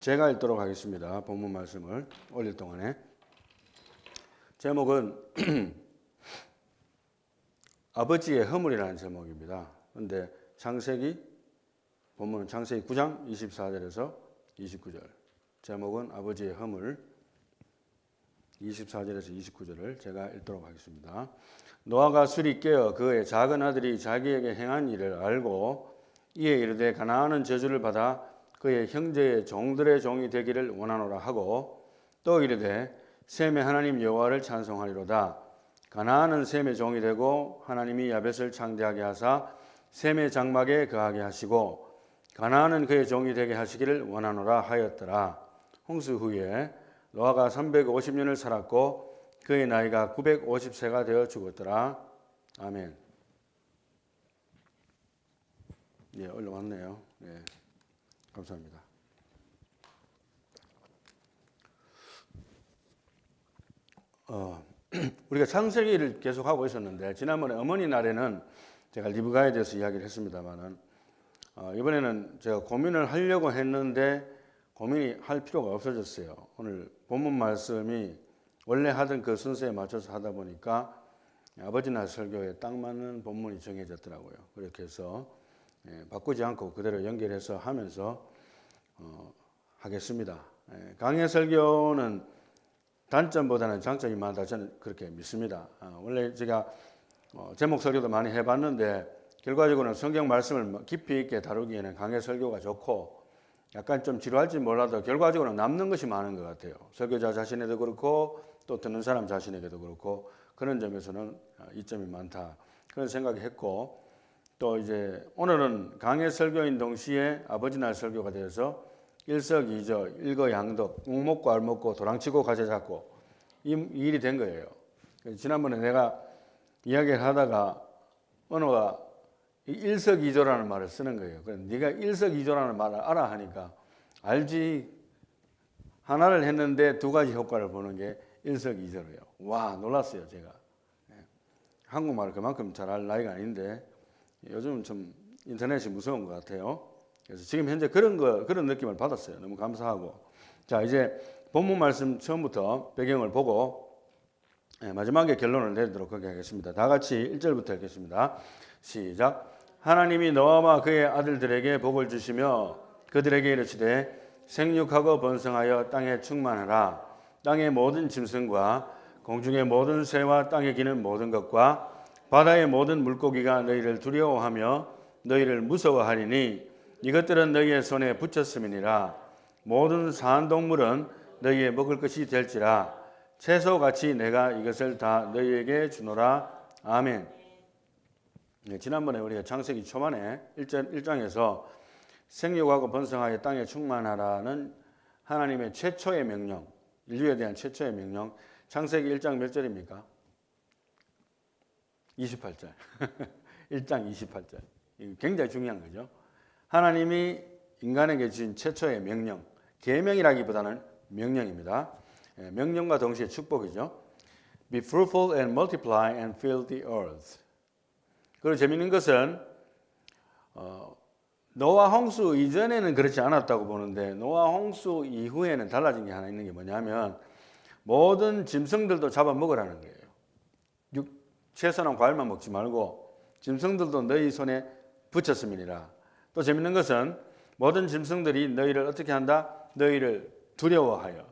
제가 읽도록 하겠습니다. 본문 말씀을 올릴 동안에. 제목은 아버지의 허물이라는 제목입니다. 그런데 본문은 창세기 9장 24절에서 29절. 제목은 아버지의 허물 24절에서 29절을 제가 읽도록 하겠습니다. 노아가 술이 깨어 그의 작은 아들이 자기에게 행한 일을 알고 이에 이르되 가나안은 저주를 받아 그의 형제의 종들의 종이 되기를 원하노라 하고 또 이르되 셈의 하나님 여호와를 찬송하리로다. 가나안은 셈의 종이 되고 하나님이 야벳을 창대하게 하사 셈의 장막에 거하게 하시고 가나안은 그의 종이 되게 하시기를 원하노라 하였더라. 홍수 후에 노아가 350년을 살았고 그의 나이가 950세가 되어 죽었더라. 아멘. 예, 올라왔네요. 예, 감사합니다. 우리가 창세기를 계속하고 있었는데 지난번에 어머니 날에는 제가 리브가에 대해서 이야기를 했습니다만은 이번에는 제가 고민을 하려고 했는데 고민이 할 필요가 없어졌어요. 오늘 본문 말씀이 원래 하던 그 순서에 맞춰서 하다 보니까 아버지 날 설교에 딱 맞는 본문이 정해졌더라고요. 그렇게 해서 바꾸지 않고 그대로 연결해서 하면서 하겠습니다. 강해 설교는 단점보다는 장점이 많다 저는 그렇게 믿습니다. 원래 제가 제목 설교도 많이 해봤는데 결과적으로는 성경 말씀을 깊이 있게 다루기에는 강해 설교가 좋고 약간 좀 지루할지 몰라도 결과적으로 남는 것이 많은 것 같아요. 설교자 자신에도 그렇고 또 듣는 사람 자신에게도 그렇고 그런 점에서는 이점이 많다 그런 생각이 했고 또 이제 오늘은 강해 설교인 동시에 아버지 날 설교가 되어서 일석이조 일거양득 묵먹고 알먹고 도랑치고 가재잡고 이 일이 된 거예요. 지난번에 내가 이야기를 하다가 언어가 일석이조라는 말을 쓰는 거예요. 그래서 네가 일석이조라는 말을 알아 하니까 알지. 하나를 했는데 두 가지 효과를 보는 게 일석이조예요. 와 놀랐어요 제가. 한국말을 그만큼 잘할 나이가 아닌데 요즘은 좀 인터넷이 무서운 것 같아요. 그래서 지금 현재 그런 느낌을 받았어요. 너무 감사하고. 자 이제 본문 말씀 처음부터 배경을 보고 마지막에 결론을 내리도록 하겠습니다. 다 같이 1절부터 읽겠습니다. 시작. 하나님이 노아와 그의 아들들에게 복을 주시며 그들에게 이르시되 생육하고 번성하여 땅에 충만하라. 땅의 모든 짐승과 공중의 모든 새와 땅에 기는 모든 것과 바다의 모든 물고기가 너희를 두려워하며 너희를 무서워하리니 이것들은 너희의 손에 붙였음이니라. 모든 사한 동물은 너희의 먹을 것이 될지라. 채소같이 내가 이것을 다 너희에게 주노라. 아멘. 지난번에 우리가 창세기 초반에 1장에서 생육하고 번성하여 땅에 충만하라는 하나님의 최초의 명령, 인류에 대한 최초의 명령, 창세기 1장 몇 절입니까? 28절. 1장 28절. 이거 굉장히 중요한 거죠. 하나님이 인간에게 주신 최초의 명령, 계명이라기보다는 명령입니다. 명령과 동시에 축복이죠. Be fruitful and multiply and fill the earth. 그리고 재미있는 것은 노아 홍수 이전에는 그렇지 않았다고 보는데 노아 홍수 이후에는 달라진 게 하나 있는 게 뭐냐면 모든 짐승들도 잡아먹으라는 거예요. 채소나 과일만 먹지 말고 짐승들도 너희 손에 붙였음이니라. 또 재밌는 것은 모든 짐승들이 너희를 어떻게 한다? 너희를 두려워하여.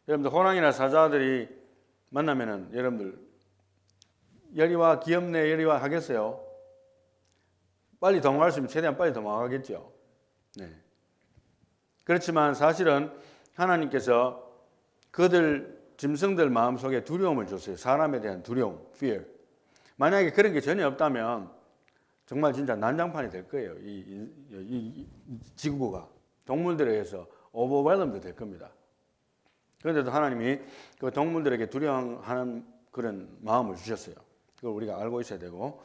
여러분들 호랑이나 사자들이 만나면은 여러분들 여리와 귀엽네 여리와 하겠어요? 빨리 도망갈 수 있으면 최대한 빨리 도망가겠죠. 네. 그렇지만 사실은 하나님께서 그들 짐승들 마음속에 두려움을 줬어요. 사람에 대한 두려움, fear. 만약에 그런 게 전혀 없다면 정말 진짜 난장판이 될 거예요. 이 지구가 동물들에 의해서 overwhelmed 될 겁니다. 그런데도 하나님이 그 동물들에게 두려워하는 그런 마음을 주셨어요. 그걸 우리가 알고 있어야 되고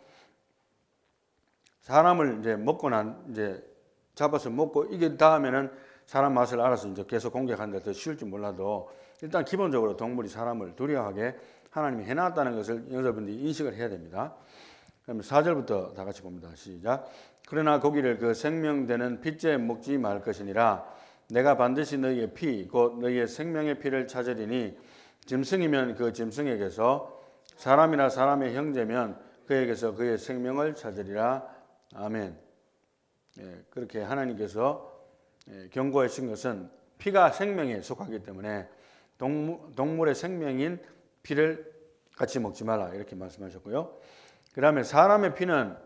사람을 이제 잡아서 먹고 이게 다음에는 사람 맛을 알아서 이제 계속 공격하는데 더 쉬울지 몰라도 일단 기본적으로 동물이 사람을 두려워하게 하나님이 해놨다는 것을 여러분들이 인식을 해야 됩니다. 그럼 4절부터 다 같이 봅니다. 시작. 그러나 고기를 그 생명되는 핏째 먹지 말 것이니라. 내가 반드시 너희의 피 곧 너희의 생명의 피를 찾으리니 짐승이면 그 짐승에게서 사람이나 사람의 형제면 그에게서 그의 생명을 찾으리라. 아멘. 그렇게 하나님께서 경고하신 것은 피가 생명에 속하기 때문에 동물의 생명인 피를 같이 먹지 말라 이렇게 말씀하셨고요. 그 다음에 사람의 피는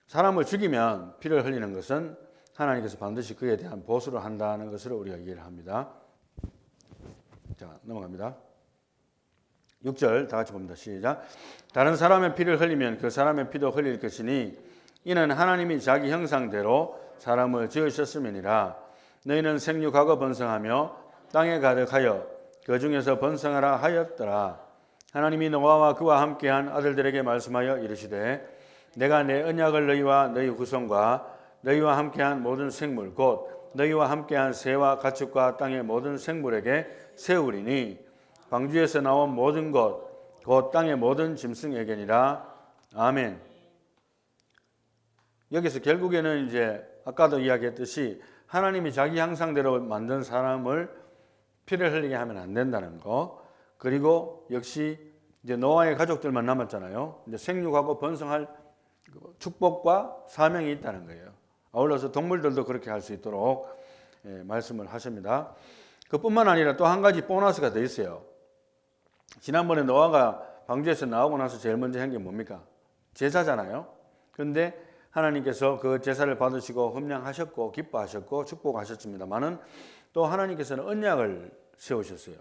사람을 죽이면 피를 흘리는 것은 하나님께서 반드시 그에 대한 보수를 한다는 것을 우리가 이해를 합니다. 자, 넘어갑니다. 6절 다 같이 봅니다. 시작. 다른 사람의 피를 흘리면 그 사람의 피도 흘릴 것이니 이는 하나님이 자기 형상대로 사람을 지으셨음이니라. 너희는 생육하고 번성하며 땅에 가득하여 그 중에서 번성하라 하였더라. 하나님이 노아와 그와 함께한 아들들에게 말씀하여 이르시되 내가 내 언약을 너희와 너희 후손과 너희와 함께한 모든 생물 곧 너희와 함께한 새와 가축과 땅의 모든 생물에게 세우리니 방주에서 나온 모든 것 곧 땅의 모든 짐승에게니라. 아멘. 여기서 결국에는 이제 아까도 이야기했듯이 하나님이 자기 형상대로 만든 사람을 피를 흘리게 하면 안 된다는 거. 그리고 역시 이제 노아의 가족들만 남았잖아요. 이제 생육하고 번성할 축복과 사명이 있다는 거예요. 아울러서 동물들도 그렇게 할 수 있도록 말씀을 하십니다. 그뿐만 아니라 또 한 가지 보너스가 더 있어요. 지난번에 노아가 방주에서 나오고 나서 제일 먼저 한 게 뭡니까? 제사잖아요. 그런데 하나님께서 그 제사를 받으시고 흠량하셨고 기뻐하셨고 축복하셨습니다만은 또 하나님께서는 언약을 세우셨어요.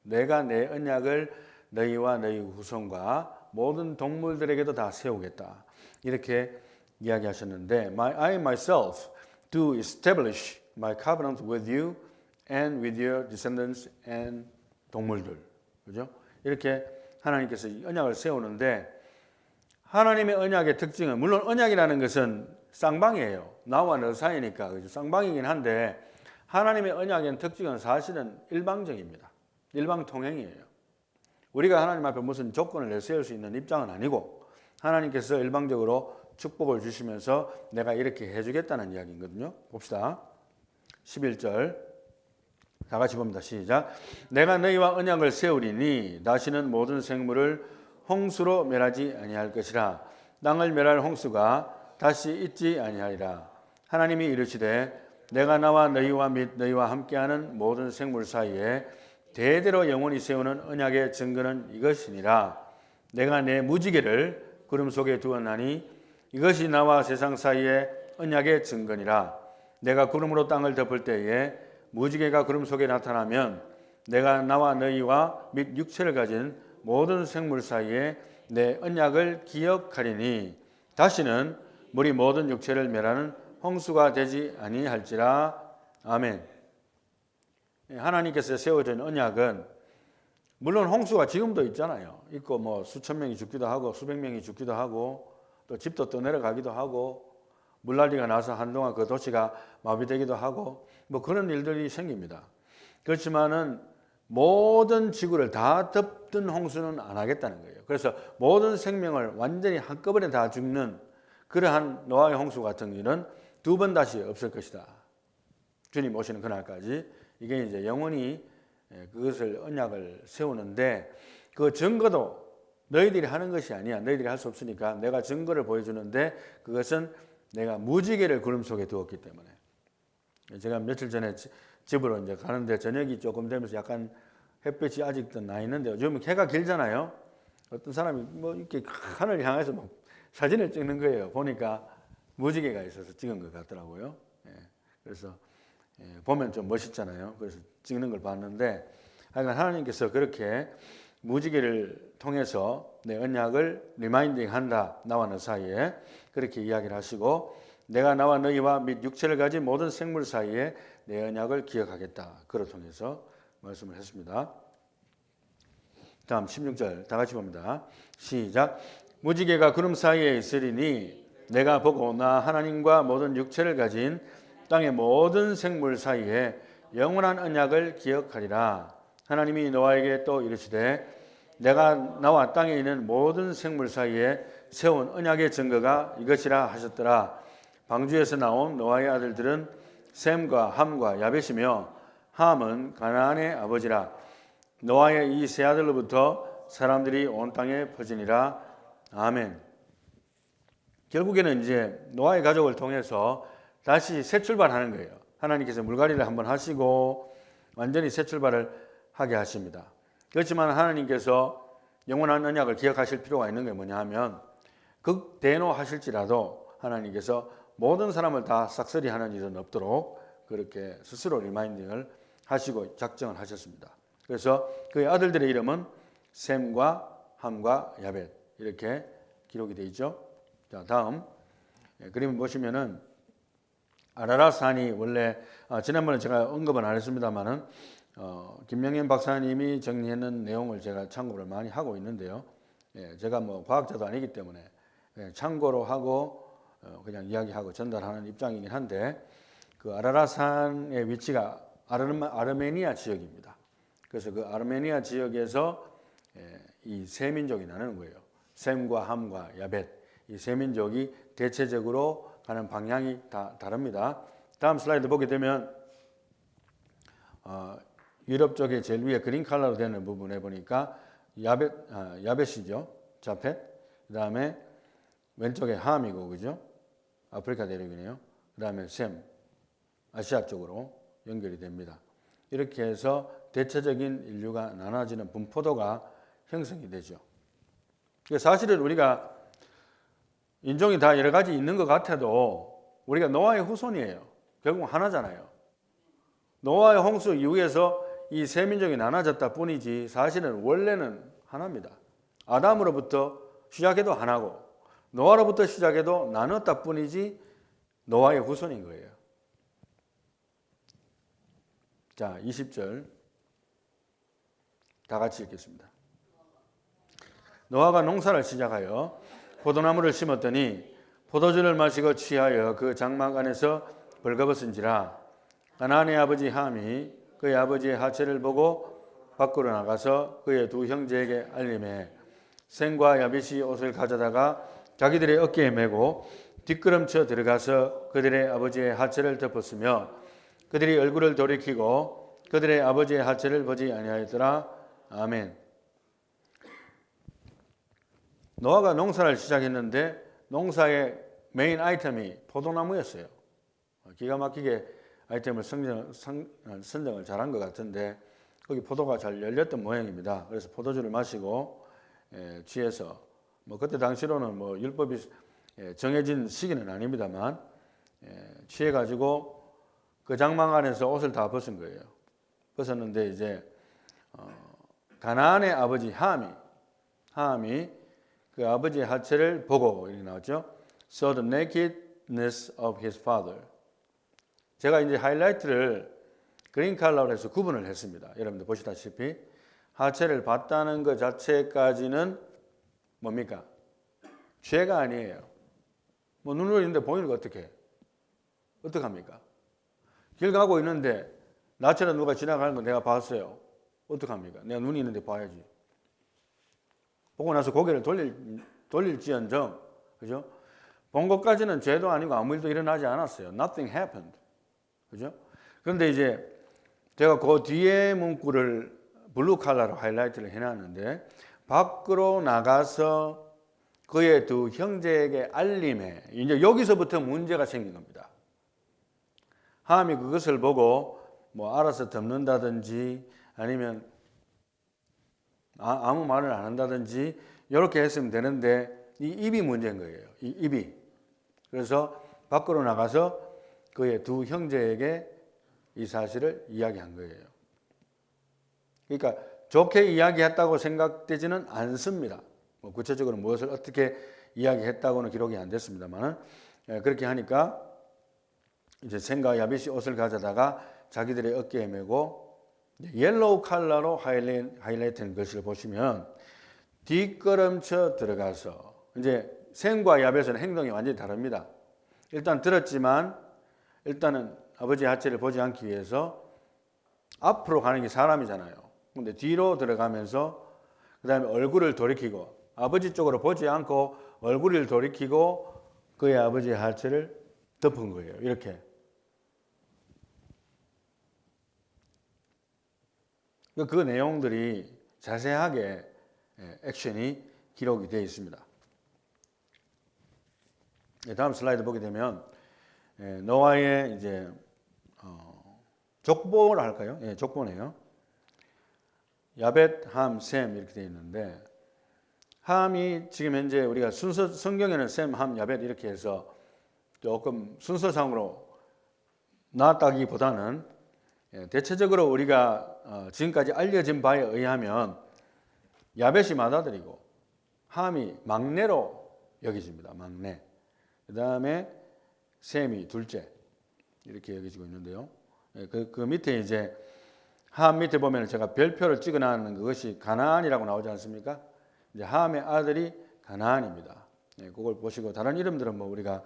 내가 내 언약을 너희와 너희 후손과 모든 동물들에게도 다 세우겠다. 이렇게 이야기하셨는데 I myself do establish my covenant with you and with your descendants and 동물들. 그죠? 이렇게 하나님께서 언약을 세우는데 하나님의 언약의 특징은 물론 언약이라는 것은 쌍방이에요. 나와 너 사이니까 그죠? 쌍방이긴 한데 하나님의 언약의 특징은 사실은 일방적입니다. 일방통행이에요. 우리가 하나님 앞에 무슨 조건을 내세울 수 있는 입장은 아니고 하나님께서 일방적으로 축복을 주시면서 내가 이렇게 해주겠다는 이야기거든요. 봅시다. 11절 다 같이 봅니다. 시작. 내가 너희와 언약을 세우리니 다시는 모든 생물을 홍수로 멸하지 아니할 것이라. 땅을 멸할 홍수가 다시 있지 아니하리라. 하나님이 이르시되 내가 나와 너희와 및 너희와 함께하는 모든 생물 사이에 대대로 영원히 세우는 언약의 증거는 이것이니라. 내가 내 무지개를 구름 속에 두었나니 이것이 나와 세상 사이의 언약의 증거니라. 내가 구름으로 땅을 덮을 때에 무지개가 구름 속에 나타나면 내가 나와 너희와 및 육체를 가진 모든 생물 사이에 내 언약을 기억하리니 다시는 물이 모든 육체를 멸하는 홍수가 되지 아니할지라. 아멘. 하나님께서 세워준 언약은 물론 홍수가 지금도 있잖아요. 있고 뭐 수천 명이 죽기도 하고 수백 명이 죽기도 하고 또 집도 떠내려가기도 하고 물난리가 나서 한동안 그 도시가 마비되기도 하고 뭐 그런 일들이 생깁니다. 그렇지만은 모든 지구를 다 덮든 홍수는 안 하겠다는 거예요. 그래서 모든 생명을 완전히 한꺼번에 다 죽는 그러한 노아의 홍수 같은 일은 두 번 다시 없을 것이다. 주님 오시는 그날까지 이게 이제 영원히 그것을 언약을 세우는데 그 증거도 너희들이 하는 것이 아니야. 너희들이 할 수 없으니까 내가 증거를 보여주는데 그것은 내가 무지개를 구름 속에 두었기 때문에. 제가 며칠 전에 집으로 이제 가는데 저녁이 조금 되면서 약간 햇볕이 아직도 나 있는데 요즘 해가 길잖아요. 어떤 사람이 뭐 이렇게 하늘 향해서 막 사진을 찍는 거예요. 보니까 무지개가 있어서 찍은 것 같더라고요. 그래서 보면 좀 멋있잖아요. 그래서 찍는 걸 봤는데 하나님께서 그렇게 무지개를 통해서 내 언약을 리마인딩 한다. 나와 너 사이에 그렇게 이야기를 하시고 내가 나와 너희와 및 육체를 가진 모든 생물 사이에 내 언약을 기억하겠다. 그를 통해서 말씀을 했습니다. 다음 16절 다 같이 봅니다. 시작. 무지개가 구름 사이에 있으리니 내가 보고 나 하나님과 모든 육체를 가진 땅의 모든 생물 사이에 영원한 언약을 기억하리라. 하나님이 노아에게 또 이르시되 내가 나와 땅에 있는 모든 생물 사이에 세운 언약의 증거가 이것이라 하셨더라. 방주에서 나온 노아의 아들들은 셈과 함과 야벳이며 함은 가나안의 아버지라. 노아의 이 세 아들로부터 사람들이 온 땅에 퍼지니라. 아멘. 결국에는 이제 노아의 가족을 통해서 다시 새 출발하는 거예요. 하나님께서 물갈이를 한번 하시고 완전히 새 출발을 하게 하십니다. 그렇지만 하나님께서 영원한 언약을 기억하실 필요가 있는 게 뭐냐 하면 극대노하실지라도 하나님께서 모든 사람을 다 싹쓸이 하는 일은 없도록 그렇게 스스로 리마인딩을 하시고 작정을 하셨습니다. 그래서 그의 아들들의 이름은 셈과 함과 야벳 이렇게 기록이 되어 있죠. 자, 다음 그림 보시면은 아라랏산이 원래 지난번에 제가 언급은 안 했습니다만은 김명현 박사님이 정리해놓은 내용을 제가 참고를 많이 하고 있는데요. 제가 뭐 과학자도 아니기 때문에 참고로 하고 그냥 이야기하고 전달하는 입장이긴 한데 그 아라랏산의 위치가 아르메니아 지역입니다. 그래서 그 아르메니아 지역에서 이 세 민족이 나누는 거예요. 셈과 함과 야벳 이 세 민족이 대체적으로 가는 방향이 다 다릅니다. 다음 슬라이드 보게 되면 유럽 쪽에 제일 위에 그린 컬러로 되는 부분에 보니까 야벳이죠. 자펫. 그 다음에 왼쪽에 함이고 그죠? 아프리카 대륙이네요. 그 다음에 셈. 아시아 쪽으로 연결이 됩니다. 이렇게 해서 대체적인 인류가 나눠지는 분포도가 형성이 되죠. 사실은 우리가 인종이 다 여러 가지 있는 것 같아도 우리가 노아의 후손이에요. 결국 하나잖아요. 노아의 홍수 이후에서 이 세 민족이 나눠졌다 뿐이지 사실은 원래는 하나입니다. 아담으로부터 시작해도 하나고 노아로부터 시작해도 나눴다 뿐이지 노아의 후손인 거예요. 자, 20절 다 같이 읽겠습니다. 노아가 농사를 시작하여 포도나무를 심었더니 포도주를 마시고 취하여 그 장막 안에서 벌거벗은지라. 가나안의 아버지 함이 그의 아버지의 하체를 보고 밖으로 나가서 그의 두 형제에게 알림해 셈과 야벳이 옷을 가져다가 자기들의 어깨에 메고 뒷걸음쳐 들어가서 그들의 아버지의 하체를 덮었으며 그들이 얼굴을 돌이키고 그들의 아버지의 하체를 보지 아니하였더라. 아멘. 노아가 농사를 시작했는데 농사의 메인 아이템이 포도나무였어요. 기가 막히게 아이템을 선정을 잘한 것 같은데 거기 포도가 잘 열렸던 모양입니다. 그래서 포도주를 마시고 취해서 뭐 그때 당시로는 뭐 율법이 정해진 시기는 아닙니다만 취해가지고 그 장막 안에서 옷을 다 벗은 거예요. 벗었는데 이제 가나안의 아버지 함이 그 아버지의 하체를 보고 이렇게 나왔죠. So the nakedness of his father. 제가 이제 하이라이트를 그린 컬러로 해서 구분을 했습니다. 여러분들 보시다시피 하체를 봤다는 것 자체까지는 뭡니까? 죄가 아니에요. 뭐 눈으로 있는데 보이는 거 어떡합니까? 길 가고 있는데 나처럼 누가 지나가는 거 내가 봤어요. 어떡합니까? 내가 눈이 있는데 봐야지. 보고 나서 고개를 돌릴지언정, 그죠? 본 것까지는 죄도 아니고 아무 일도 일어나지 않았어요. Nothing happened. 그죠? 그런데 이제 제가 그 뒤에 문구를 블루 컬러로 하이라이트를 해놨는데 밖으로 나가서 그의 두 형제에게 알림해. 이제 여기서부터 문제가 생긴 겁니다. 함이 그것을 보고 뭐 알아서 덮는다든지 아니면 아무 말을 안 한다든지 이렇게 했으면 되는데 이 입이 문제인 거예요. 이 입이. 그래서 밖으로 나가서 그의 두 형제에게 이 사실을 이야기한 거예요. 그러니까 좋게 이야기했다고 생각되지는 않습니다. 뭐 구체적으로 무엇을 어떻게 이야기했다고는 기록이 안 됐습니다만 그렇게 하니까 이제 셈과 야벳이 옷을 가져다가 자기들의 어깨에 메고 옐로우 컬러로 하이라이트된 것을 보시면 뒷걸음쳐 들어가서 이제 셈과 야벳은 행동이 완전히 다릅니다. 일단 들었지만 일단은 아버지 하체를 보지 않기 위해서 앞으로 가는 게 사람이잖아요. 근데 뒤로 들어가면서 그 다음에 얼굴을 돌이키고 아버지 쪽으로 보지 않고 얼굴을 돌이키고 그의 아버지의 하체를 덮은 거예요. 이렇게. 그 내용들이 자세하게 액션이 기록이 되어 있습니다. 다음 슬라이드 보게 되면 노아의 이제 족보를 할까요? 족보네요. 야벳, 함, 셈 이렇게 되어 있는데 함이 지금 현재 우리가 순서 성경에는 셈, 함, 야벳 이렇게 해서 조금 순서상으로 나왔다기보다는 대체적으로 우리가 지금까지 알려진 바에 의하면 야벳이 맏아들이고 함이 막내로 여겨집니다. 막내. 그 다음에 셈이 둘째 이렇게 여겨지고 있는데요. 그 밑에 이제 함 밑에 보면 제가 별표를 찍어놨는 그것이 가나안이라고 나오지 않습니까? 이제 함의 아들이 가나안입니다. 그걸 보시고 다른 이름들은 뭐 우리가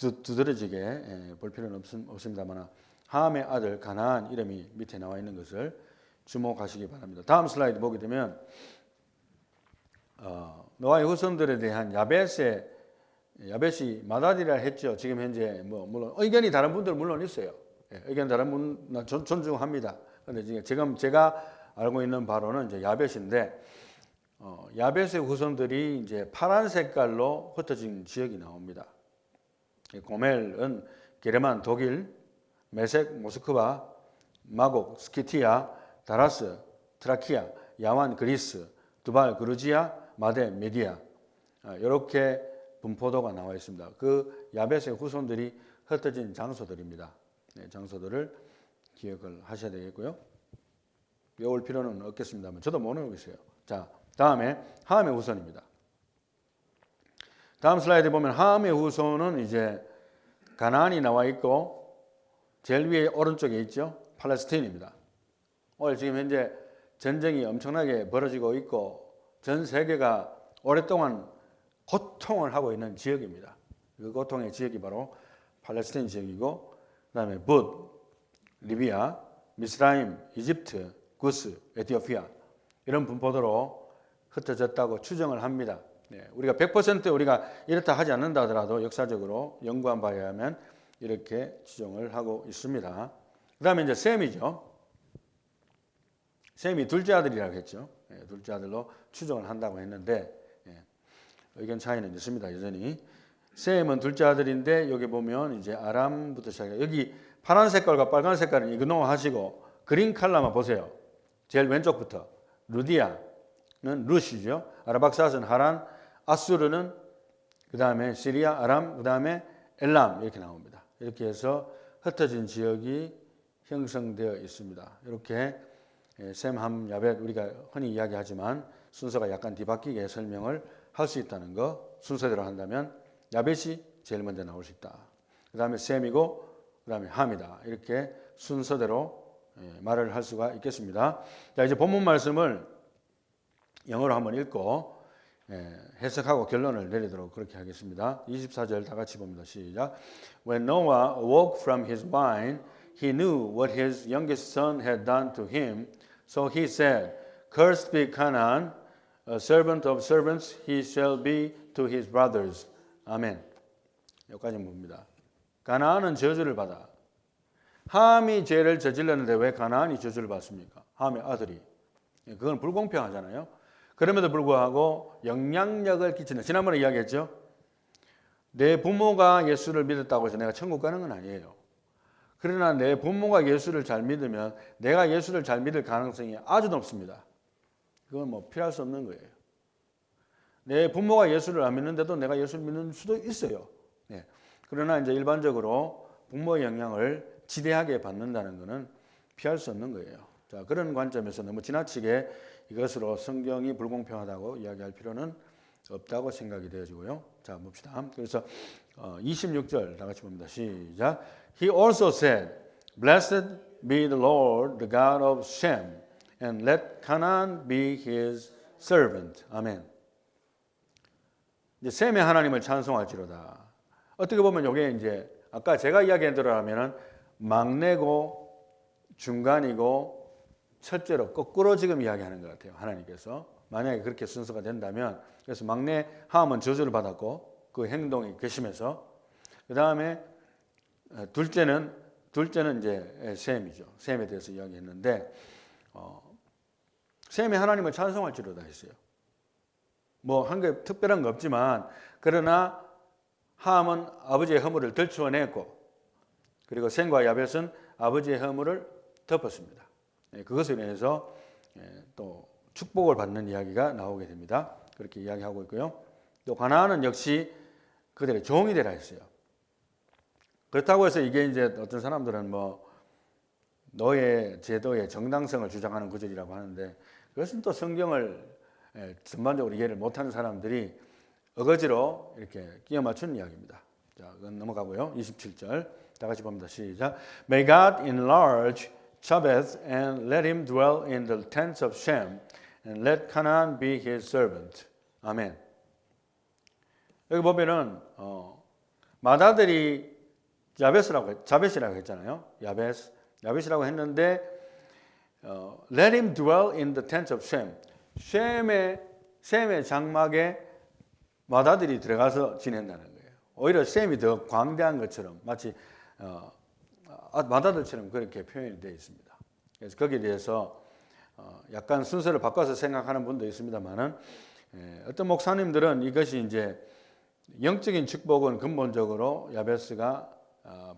두드러지게 볼 필요는 없습니다만 함의 아들 가나안 이름이 밑에 나와 있는 것을 주목하시기 바랍니다. 다음 슬라이드 보게 되면 노아의 후손들에 대한 야벳이 맏아들이라 했죠. 지금 현재 뭐 물론 의견이 다른 분들 물론 있어요. 의견 다른 분 존중합니다. 그런데 지금 제가 알고 있는 바로는 이제 야벳인데 야벳의 후손들이 이제 파란 색깔로 흩어진 지역이 나옵니다. 고멜은 게르만 독일, 메색 모스크바, 마곡 스키티아, 다라스 트라키아, 야완 그리스, 두발 그루지아, 마데 메디아 이렇게 분포도가 나와 있습니다. 그 야벳의 후손들이 흩어진 장소들입니다. 장소들을 기억을 하셔야 되겠고요. 외울 필요는 없겠습니다만 저도 못 외우고 있어요. 자, 다음에 함의 후손입니다. 다음 슬라이드 보면 함의 후손은 이제 가나안이 나와 있고 제일 위에 오른쪽에 있죠. 팔레스타인입니다. 오늘 지금 현재 전쟁이 엄청나게 벌어지고 있고 전 세계가 오랫동안 고통을 하고 있는 지역입니다. 그 고통의 지역이 바로 팔레스타인 지역이고 그다음에 붓, 리비아, 미스라임, 이집트, 구스, 에티오피아 이런 분포도로 흩어졌다고 추정을 합니다. 우리가 100% 우리가 이렇다 하지 않는다 하더라도 역사적으로 연구한 바에 의하면 이렇게 추정을 하고 있습니다. 그다음에 이제 셈이죠. 셈이 둘째 아들이라고 했죠. 둘째 아들로 추정을 한다고 했는데 의견 차이는 있습니다. 여전히 셈은 둘째 아들인데 여기 보면 이제 아람부터 시작해 여기 파란 색깔과 빨간 색깔은 이그노하시고 그린 컬러만 보세요. 제일 왼쪽부터 루디아는 루시죠. 아라박사스는 하란, 아수르는 그 다음에 시리아, 아람, 그 다음에 엘람 이렇게 나옵니다. 이렇게 해서 흩어진 지역이 형성되어 있습니다. 이렇게 셈, 함, 야벳 우리가 흔히 이야기하지만 순서가 약간 뒤바뀌게 설명을 할 수 있다는 거 순서대로 한다면 야벳이 제일 먼저 나올 수 있다. 그 다음에 셈이고 그 다음에 함이다. 이렇게 순서대로 말을 할 수가 있겠습니다. 자, 이제 본문 말씀을 영어로 한번 읽고 해석하고 결론을 내리도록 그렇게 하겠습니다. 24절 다 같이 봅니다. 시작. When Noah awoke from his wine, he knew what his youngest son had done to him. So he said, Cursed be Canaan, a servant of servants he shall be to his brothers. 아멘. 여기까지 봅니다. 가나안은 저주를 받아. 함이 죄를 저질렀는데 왜 가나안이 저주를 받습니까? 함의 아들이. 그건 불공평하잖아요. 그럼에도 불구하고 영향력을 끼치는, 지난번에 이야기했죠. 내 부모가 예수를 믿었다고 해서 내가 천국 가는 건 아니에요. 그러나 내 부모가 예수를 잘 믿으면 내가 예수를 잘 믿을 가능성이 아주 높습니다. 그건 뭐 피할 수 없는 거예요. 내 부모가 예수를 안 믿는데도 내가 예수를 믿는 수도 있어요. 그러나 이제 일반적으로 부모의 영향을 지대하게 받는다는 것은 피할 수 없는 거예요. 자, 그런 관점에서 너무 지나치게 이것으로 성경이 불공평하다고 이야기할 필요는 없다고 생각이 되어지고요. 자, 봅시다. 그래서 26절 다 같이 봅니다. 시작. He also said, Blessed be the Lord, the God of Shem, and let Canaan be his servant. 아멘. 이제 셈의 하나님을 찬송할지로다. 어떻게 보면 이게 이제 아까 제가 이야기한 대로 하면은 막내고 중간이고 첫째로 거꾸로 지금 이야기하는 것 같아요. 하나님께서 만약에 그렇게 순서가 된다면 그래서 막내 함은 저주를 받았고 그 행동이 괘씸해서 그 다음에 둘째는 이제 셈이죠. 셈에 대해서 이야기했는데 셈이 하나님을 찬송할지로다 했어요. 뭐 한 게 특별한 거 없지만 그러나 함은 아버지의 허물을 덜추어냈고 그리고 셈과 야벳은 아버지의 허물을 덮었습니다. 그것을 인해서 또 축복을 받는 이야기가 나오게 됩니다. 그렇게 이야기하고 있고요. 또 가나안은 역시 그들의 종이 되라 했어요. 그렇다고 해서 이게 이제 어떤 사람들은 뭐 노예 제도의 정당성을 주장하는 구절이라고 하는데 그것은 또 성경을 전반적으로 이해를 못하는 사람들이 어거지로 이렇게 끼워 맞추는 이야기입니다. 자, 그건 넘어가고요. 27절 다 같이 봅니다. 시작. May God enlarge Jabez and let him dwell in the tents of Shem and let Canaan be his servant. 아멘. 여기 보면은 맏아들이 자벳이라고 했잖아요. 야벳이라고 했는데 let him dwell in the tents of Shem. 셈의 장막에 맏아들이 들어가서 지낸다는 거예요. 오히려 셈이 더 광대한 것처럼 마치 맏아들처럼 그렇게 표현이 되어 있습니다. 그래서 거기에 대해서 약간 순서를 바꿔서 생각하는 분도 있습니다만은 어떤 목사님들은 이것이 이제 영적인 축복은 근본적으로 야베스가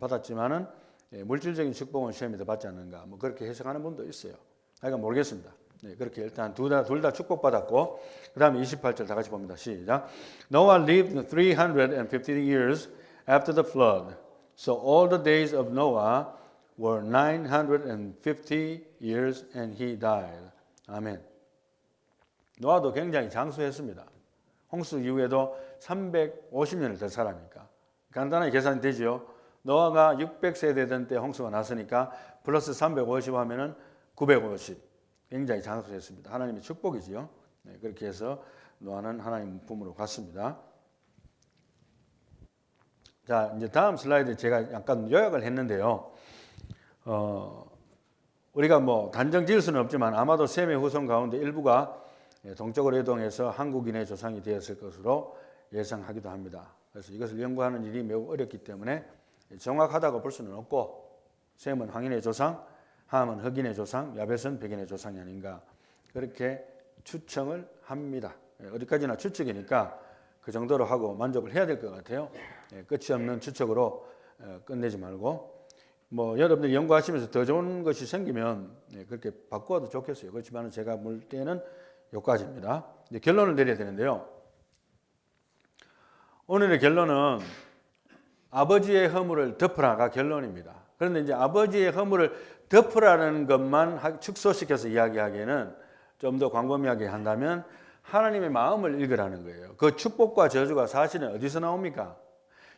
받았지만은 물질적인 축복은 셈이 더 받지 않는가 뭐 그렇게 해석하는 분도 있어요. 하여간 모르겠습니다. 네, 그렇게 일단 둘 다 축복받았고 그 다음에 28절 다 같이 봅니다. 시작. Noah lived 350 years after the flood. So all the days of Noah were 950 years and he died. 아멘. 노아도 굉장히 장수했습니다. 홍수 이후에도 350년을 더 살아니까 간단하게 계산이 되죠. 노아가 600세 되던 때 홍수가 났으니까 플러스 350 하면은 950. 굉장히 장수했습니다. 하나님의 축복이지요. 네, 그렇게 해서 노아는 하나님 품으로 갔습니다. 자, 이제 다음 슬라이드 제가 약간 요약을 했는데요. 우리가 뭐 단정 지을 수는 없지만 아마도 셈의 후손 가운데 일부가 동쪽으로 이동해서 한국인의 조상이 되었을 것으로 예상하기도 합니다. 그래서 이것을 연구하는 일이 매우 어렵기 때문에 정확하다고 볼 수는 없고 셈은 황인의 조상, 함은 흑인의 조상, 야벳은 백인의 조상이 아닌가 그렇게 추정을 합니다. 어디까지나 추측이니까 그 정도로 하고 만족을 해야 될 것 같아요. 끝이 없는 추측으로 끝내지 말고 뭐 여러분들이 연구하시면서 더 좋은 것이 생기면 그렇게 바꾸어도 좋겠어요. 그렇지만 제가 볼 때는 여기까지입니다. 이제 결론을 내려야 되는데요. 오늘의 결론은 아버지의 허물을 덮으라가 결론입니다. 그런데 이제 아버지의 허물을 덮으라는 것만 축소시켜서 이야기하기에는 좀 더 광범위하게 한다면 하나님의 마음을 읽으라는 거예요. 그 축복과 저주가 사실은 어디서 나옵니까?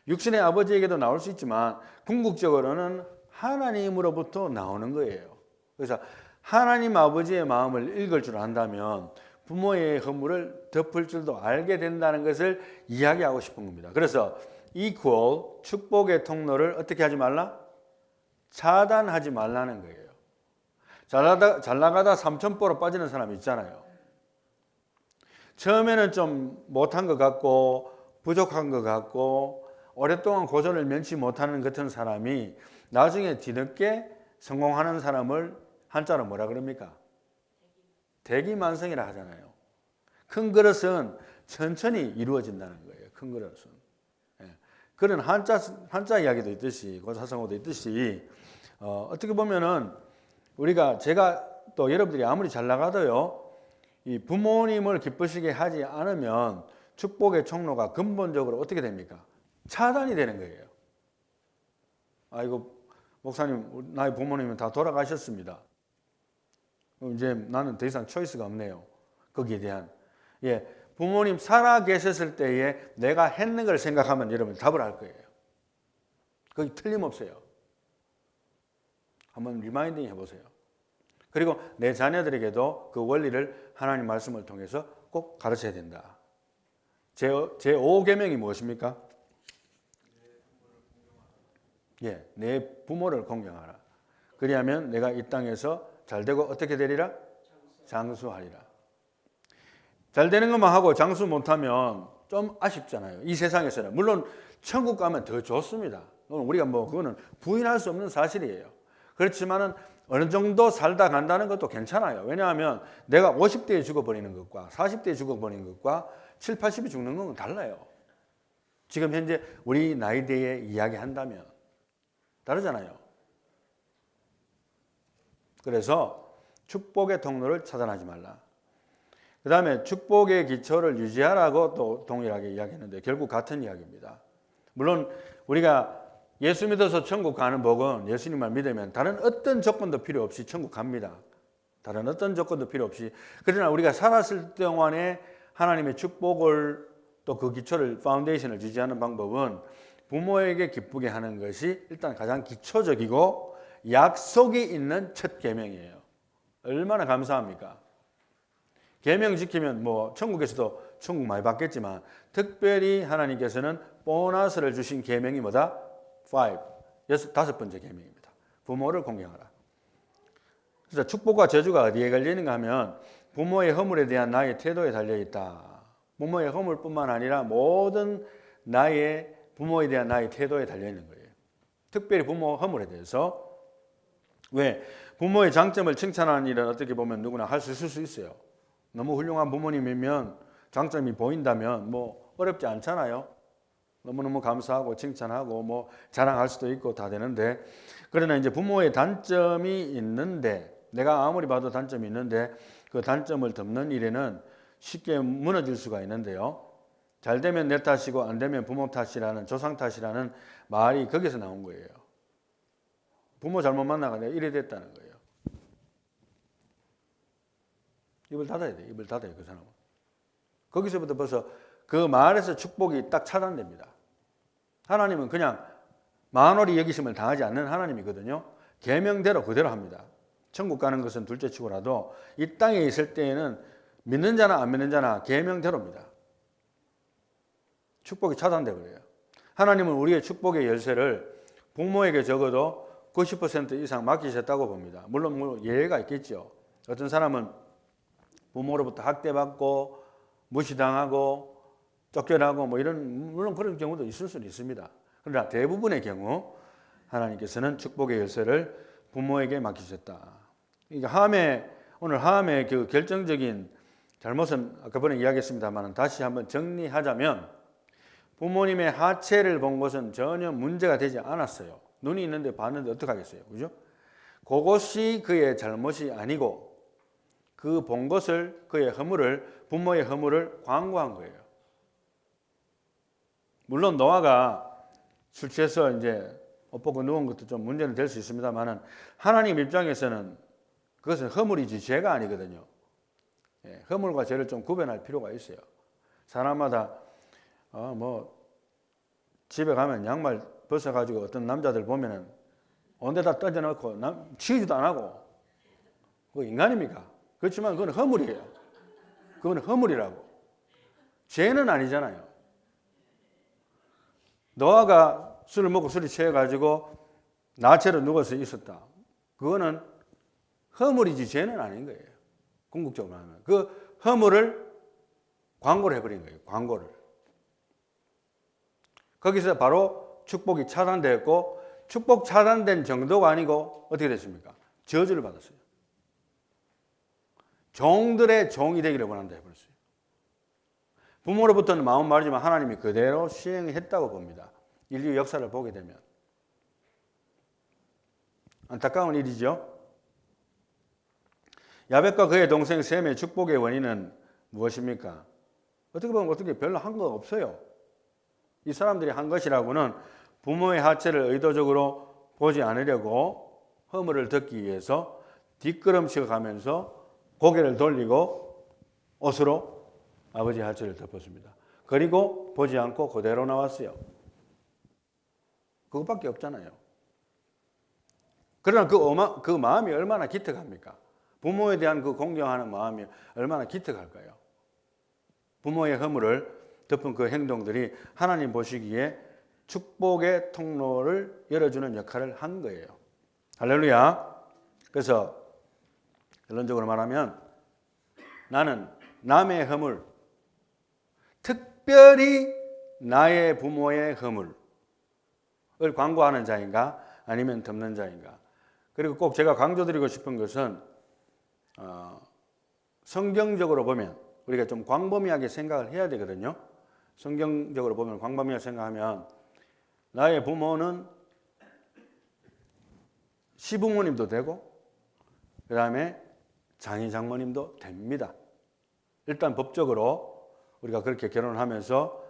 육신의 아버지에게도 나올 수 있지만 궁극적으로는 하나님으로부터 나오는 거예요. 그래서 하나님 아버지의 마음을 읽을 줄 안다면 부모의 허물을 덮을 줄도 알게 된다는 것을 이야기하고 싶은 겁니다. 그래서 equal 축복의 통로를 어떻게 하지 말라? 차단하지 말라는 거예요. 잘 나가다 삼천포로 빠지는 사람 있잖아요. 처음에는 좀 못한 것 같고 부족한 것 같고 오랫동안 고전을 면치 못하는 같은 사람이 나중에 뒤늦게 성공하는 사람을 한자로 뭐라 그럽니까? 대기만성이라 하잖아요. 큰 그릇은 천천히 이루어진다는 거예요. 큰 그릇은. 그런 한자 이야기도 있듯이 고사성어도 있듯이 어떻게 보면은 제가 또 여러분들이 아무리 잘 나가도요 이 부모님을 기쁘시게 하지 않으면 축복의 통로가 근본적으로 어떻게 됩니까? 차단이 되는 거예요. 아이고 목사님 나의 부모님은 다 돌아가셨습니다. 이제 나는 더 이상 초이스가 없네요. 거기에 대한 부모님 살아 계셨을 때에 내가 했는 걸 생각하면 여러분 답을 할 거예요. 거기 틀림없어요. 한번 리마인딩 해보세요. 그리고 내 자녀들에게도 그 원리를 하나님 말씀을 통해서 꼭 가르쳐야 된다. 제 5계명이 무엇입니까? 내 부모를 공경하라. 그리하면 내가 이 땅에서 잘되고 어떻게 되리라? 장수하리라. 잘 되는 것만 하고 장수 못하면 좀 아쉽잖아요. 이 세상에서는. 물론 천국 가면 더 좋습니다. 우리가 그거는 부인할 수 없는 사실이에요. 그렇지만은 어느 정도 살다 간다는 것도 괜찮아요. 왜냐하면 내가 50대에 죽어버리는 것과 40대에 죽어버리는 것과 7, 80이 죽는 건 달라요. 지금 현재 우리 나이대에 이야기한다면 다르잖아요. 그래서 축복의 통로를 차단하지 말라. 그 다음에 축복의 기초를 유지하라고 또 동일하게 이야기했는데 결국 같은 이야기입니다. 물론 우리가 예수 믿어서 천국 가는 복은 예수님만 믿으면 다른 어떤 조건도 필요 없이 천국 갑니다. 다른 어떤 조건도 필요 없이. 그러나 우리가 살았을 동안에 하나님의 축복을 또 그 기초를 파운데이션을 유지하는 방법은 부모에게 기쁘게 하는 것이 일단 가장 기초적이고 약속이 있는 첫 계명이에요. 얼마나 감사합니까? 계명 지키면 뭐 천국에서도 천국 많이 받겠지만 특별히 하나님께서는 보너스를 주신 계명이 뭐다? 5 번째 계명입니다. 부모를 공경하라. 그래서 축복과 저주가 어디에 걸리는가 하면 부모의 허물에 대한 나의 태도에 달려 있다. 부모의 허물뿐만 아니라 모든 나의 부모에 대한 나의 태도에 달려 있는 거예요. 특별히 부모 허물에 대해서. 왜? 부모의 장점을 칭찬하는 일은 어떻게 보면 누구나 할 수 있을 수 있어요. 너무 훌륭한 부모님이면 장점이 보인다면 뭐 어렵지 않잖아요. 너무너무 감사하고 칭찬하고 뭐 자랑할 수도 있고 다 되는데, 그러나 이제 부모의 단점이 있는데, 내가 아무리 봐도 단점이 있는데 그 단점을 덮는 일에는 쉽게 무너질 수가 있는데요. 잘 되면 내 탓이고 안 되면 부모 탓이라는, 조상 탓이라는 말이 거기서 나온 거예요. 부모 잘못 만나가 내가 이래 됐다는 거예요. 입을 닫아야 돼. 입을 닫아요, 그 사람은. 거기서부터 벌써 그 말에서 축복이 딱 차단됩니다. 하나님은 그냥 만월이 여기심을 당하지 않는 하나님이거든요. 계명대로 그대로 합니다. 천국 가는 것은 둘째치고라도 이 땅에 있을 때에는 믿는 자나 안 믿는 자나 계명대로입니다. 축복이 차단돼 버려요. 하나님은 우리의 축복의 열쇠를 부모에게 적어도 90% 이상 맡기셨다고 봅니다. 물론 뭐 예외가 있겠죠. 어떤 사람은 부모로부터 학대받고 무시당하고 쫓겨나고 뭐 이런, 물론 그런 경우도 있을 수는 있습니다. 그러나 대부분의 경우 하나님께서는 축복의 열쇠를 부모에게 맡기셨다. 그러니까 오늘 함의 그 결정적인 잘못은 아까 전에 이야기했습니다만 다시 한번 정리하자면, 부모님의 하체를 본 것은 전혀 문제가 되지 않았어요. 눈이 있는데 봤는데 어떡하겠어요, 그죠? 그것이 그의 잘못이 아니고 그 본 것을, 그의 허물을, 부모의 허물을 광고한 거예요. 물론 노아가 술 취해서 이제 옷 벗고 누운 것도 좀 문제는 될 수 있습니다만은 하나님 입장에서는 그것은 허물이지 죄가 아니거든요. 예, 허물과 죄를 좀 구별할 필요가 있어요. 사람마다 뭐 집에 가면 양말 벗어가지고 어떤 남자들 보면은 온데다 던져놓고 치우지도 안 하고, 그거 인간입니까? 그렇지만 그건 허물이에요. 그건 허물이라고. 죄는 아니잖아요. 노아가 술을 먹고 술이 취해가지고 나체로 누워서 있었다. 그거는 허물이지 죄는 아닌 거예요. 궁극적으로 하면. 그 허물을 광고를 해버린 거예요. 광고를. 거기서 바로 축복이 차단되었고, 축복 차단된 정도가 아니고 어떻게 됐습니까? 저주를 받았어요. 종들의 종이 되기를 원한다 해버렸어요. 부모로부터는 마음 말이지만 하나님이 그대로 시행했다고 봅니다. 인류 역사를 보게 되면. 안타까운 일이죠. 야벳과 그의 동생 셈의 축복의 원인은 무엇입니까? 어떻게 보면 별로 한 거 없어요. 이 사람들이 한 것이라고는 부모의 하체를 의도적으로 보지 않으려고 허물을 덮기 위해서 뒷걸음질 가면서 고개를 돌리고 옷으로 아버지의 하체를 덮었습니다. 그리고 보지 않고 그대로 나왔어요. 그것밖에 없잖아요. 그러나 그 마음이 얼마나 기특합니까? 부모에 대한 그 공경하는 마음이 얼마나 기특할까요? 부모의 허물을 덮은 그 행동들이 하나님 보시기에 축복의 통로를 열어주는 역할을 한 거예요. 할렐루야. 그래서 결론적으로 말하면 나는 남의 허물, 특별히 나의 부모의 허물을 광고하는 자인가 아니면 덮는 자인가. 그리고 꼭 제가 강조드리고 싶은 것은 성경적으로 보면 우리가 좀 광범위하게 생각을 해야 되거든요. 성경적으로 보면 광범위하게 생각하면 나의 부모는 시부모님도 되고 그 다음에 장인 장모님도 됩니다. 일단 법적으로 우리가 그렇게 결혼하면서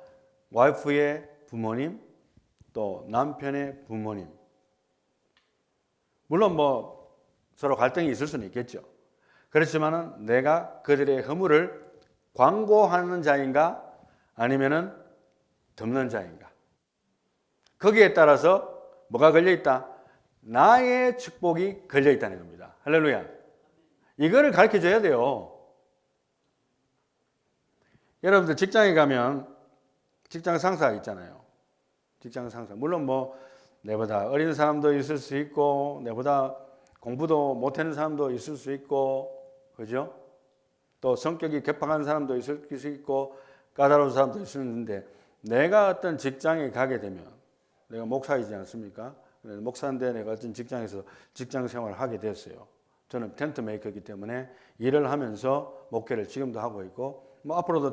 와이프의 부모님 또 남편의 부모님 물론 뭐 서로 갈등이 있을 수는 있겠죠. 그렇지만은 내가 그들의 허물을 광고하는 자인가 아니면은 덮는 자인가 거기에 따라서 뭐가 걸려 있다? 나의 축복이 걸려 있다는 겁니다. 할렐루야. 이거를 가르쳐 줘야 돼요. 여러분들 직장에 가면 직장 상사 있잖아요. 직장 상사. 물론 뭐 내보다 어린 사람도 있을 수 있고 내보다 공부도 못하는 사람도 있을 수 있고 그죠? 또 성격이 개팍한 사람도 있을 수 있고 까다로운 사람도 있는데 내가 어떤 직장에 가게 되면 내가 목사이지 않습니까? 목사인데 내가 어떤 직장에서 직장 생활을 하게 됐어요. 저는 텐트 메이커이기 때문에 일을 하면서 목회를 지금도 하고 있고 뭐 앞으로도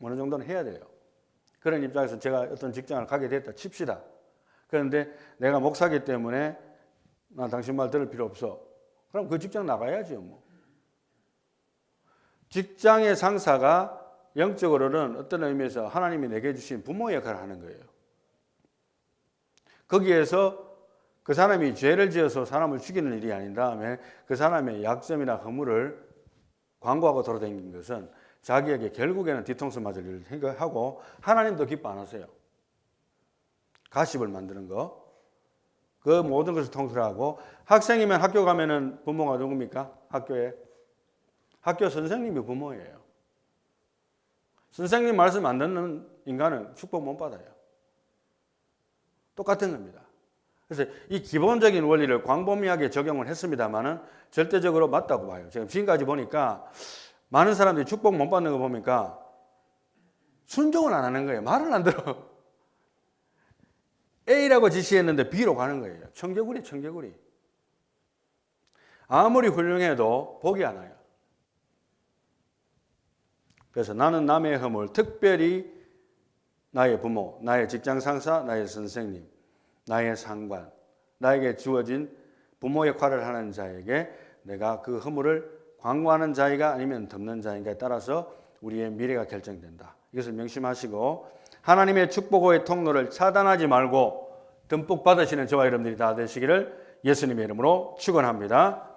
어느 정도는 해야 돼요. 그런 입장에서 제가 어떤 직장을 가게 됐다 칩시다. 그런데 내가 목사기 때문에 나 당신 말 들을 필요 없어. 그럼 그 직장 나가야죠. 뭐. 직장의 상사가 영적으로는 어떤 의미에서 하나님이 내게 주신 부모 역할을 하는 거예요. 거기에서 그 사람이 죄를 지어서 사람을 죽이는 일이 아닌 다음에 그 사람의 약점이나 허물을 광고하고 돌아다니는 것은 자기에게 결국에는 뒤통수 맞을 일을 하고 하나님도 기뻐 안 하세요. 가십을 만드는 거. 그 모든 것을 통솔하고 학생이면 학교 가면은 부모가 누굽니까? 학교에. 학교 선생님이 부모예요. 선생님 말씀 안 듣는 인간은 축복 못 받아요. 똑같은 겁니다. 그래서 이 기본적인 원리를 광범위하게 적용을 했습니다만은 절대적으로 맞다고 봐요. 지금까지 보니까 많은 사람들이 축복 못 받는 거 보니까 순종을 안 하는 거예요. 말을 안 들어. A라고 지시했는데 B로 가는 거예요. 청개구리, 청개구리. 아무리 훌륭해도 복이 안 와요. 그래서 나는 남의 허물, 특별히 나의 부모, 나의 직장 상사, 나의 선생님, 나의 상관, 나에게 주어진 부모 역할을 하는 자에게 내가 그 허물을 광고하는 자이가 아니면 덮는 자인가에 따라서 우리의 미래가 결정된다. 이것을 명심하시고 하나님의 축복의 통로를 차단하지 말고 듬뿍 받으시는 저와 여러분들이 다 되시기를 예수님의 이름으로 축원합니다.